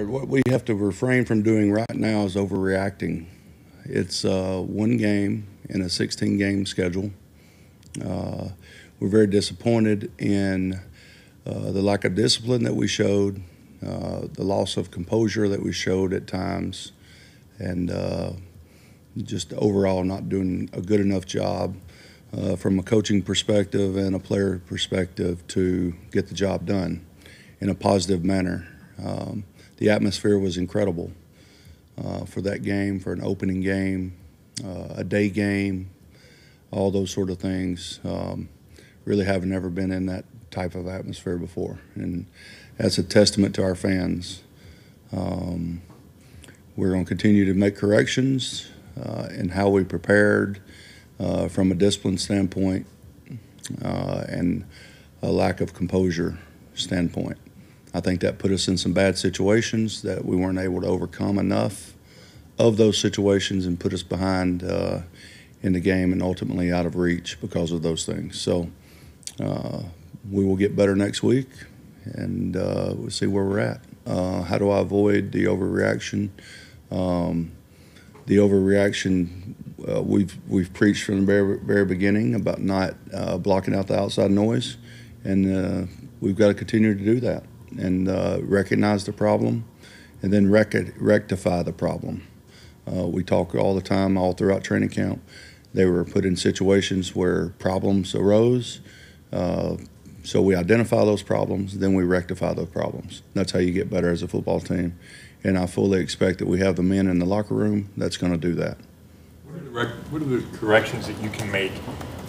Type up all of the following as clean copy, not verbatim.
hard. What we have to refrain from doing right now is overreacting. It's one game in a 16-game schedule. We're very disappointed in the lack of discipline that we showed, the loss of composure that we showed at times, and just overall not doing a good enough job from a coaching perspective and a player perspective to get the job done in a positive manner. The atmosphere was incredible for that game, for an opening game, a day game, all those sort of things. Really have never been in that type of atmosphere before, and that's a testament to our fans. We're going to continue to make corrections in how we prepared from a discipline standpoint and a lack of composure standpoint. I think that put us in some bad situations that we weren't able to overcome enough of those situations and put us behind in the game and ultimately out of reach because of those things. So we will get better next week, and we'll see where we're at. How do I avoid the overreaction? The overreaction, we've preached from the very beginning about not blocking out the outside noise, and we've got to continue to do that and recognize the problem and then rectify the problem. We talk all the time, all throughout training camp. They were put in situations where problems arose, so we identify those problems, then we rectify those problems. That's how you get better as a football team, and I fully expect that we have the men in the locker room that's going to do that. What are the corrections that you can make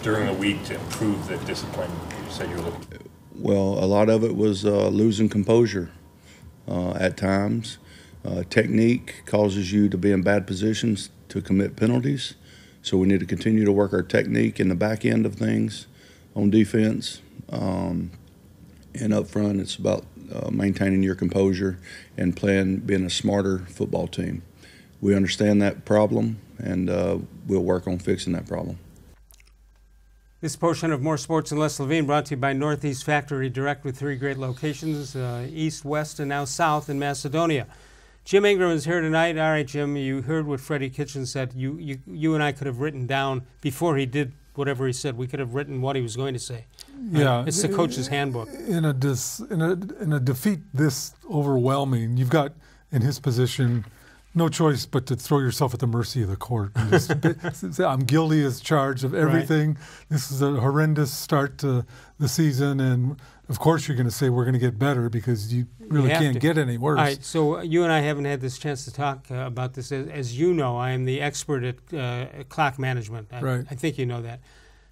during the week to improve the discipline you said you're looking for? Well, a lot of it was losing composure at times. Technique causes you to be in bad positions to commit penalties, so we need to continue to work our technique in the back end of things on defense. And up front, it's about maintaining your composure and being a smarter football team. We understand that problem, and we'll work on fixing that problem. This portion of More Sports and Les-Levine brought to you by Northeast Factory Direct with 3 great locations, east, west, and now south in Macedonia. Jim Ingraham is here tonight. All right, Jim, you heard what Freddie Kitchens said. You and I could have written down before he did whatever he said. We could have written what he was going to say. Right? Yeah, it's the coach's handbook. In a defeat this overwhelming, you've got in his position no choice but to throw yourself at the mercy of the court. And just say, I'm guilty as charged of everything. Right. This is a horrendous start to the season, and of course you're going to say we're going to get better because you really can't get any worse. All right, so you and I haven't had this chance to talk about this. As you know, I am the expert at clock management. Right. I think you know that.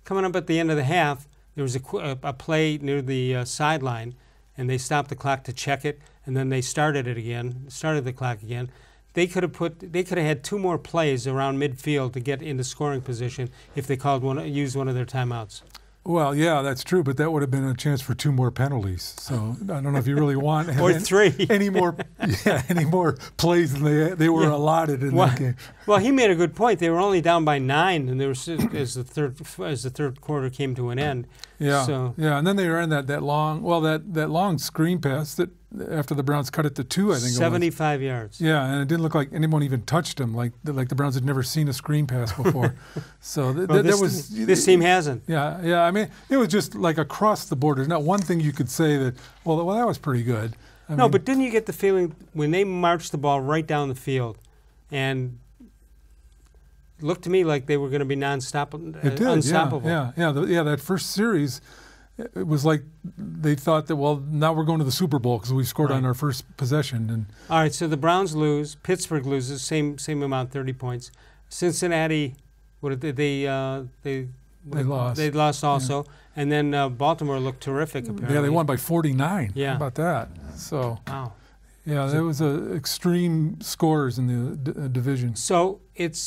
Coming up at the end of the half, there was a play near the sideline, and they stopped the clock to check it, and then they started the clock again. They could have had 2 more plays around midfield to get into scoring position if they used one of their timeouts. Well, yeah, that's true, but that would have been a chance for 2 more penalties. So I don't know if you really want or 3 any more plays than they were allotted in that game. Well, he made a good point. They were only down by 9, and they were as the third quarter came to an end. Yeah, so, yeah, and then they ran that long screen pass that after the Browns cut it to 2, I think 75 yards. Yeah, and it didn't look like anyone even touched him. Like the Browns had never seen a screen pass before. So this team hasn't. Yeah. I mean, it was just like across the board. There's not one thing you could say that. Well, that was pretty good. I mean, but didn't you get the feeling when they marched the ball right down the field, and looked to me like they were going to be unstoppable? Yeah. That first series, it was like they thought that, well, now we're going to the Super Bowl because we scored on our first possession. And all right, so the Browns lose, Pittsburgh loses, same amount, 30 points. Cincinnati, what did they lost. They lost also, and then Baltimore looked terrific. Apparently, yeah, they won by 49. Yeah, how about that? So wow. Yeah, there was extreme scores in the division. So it's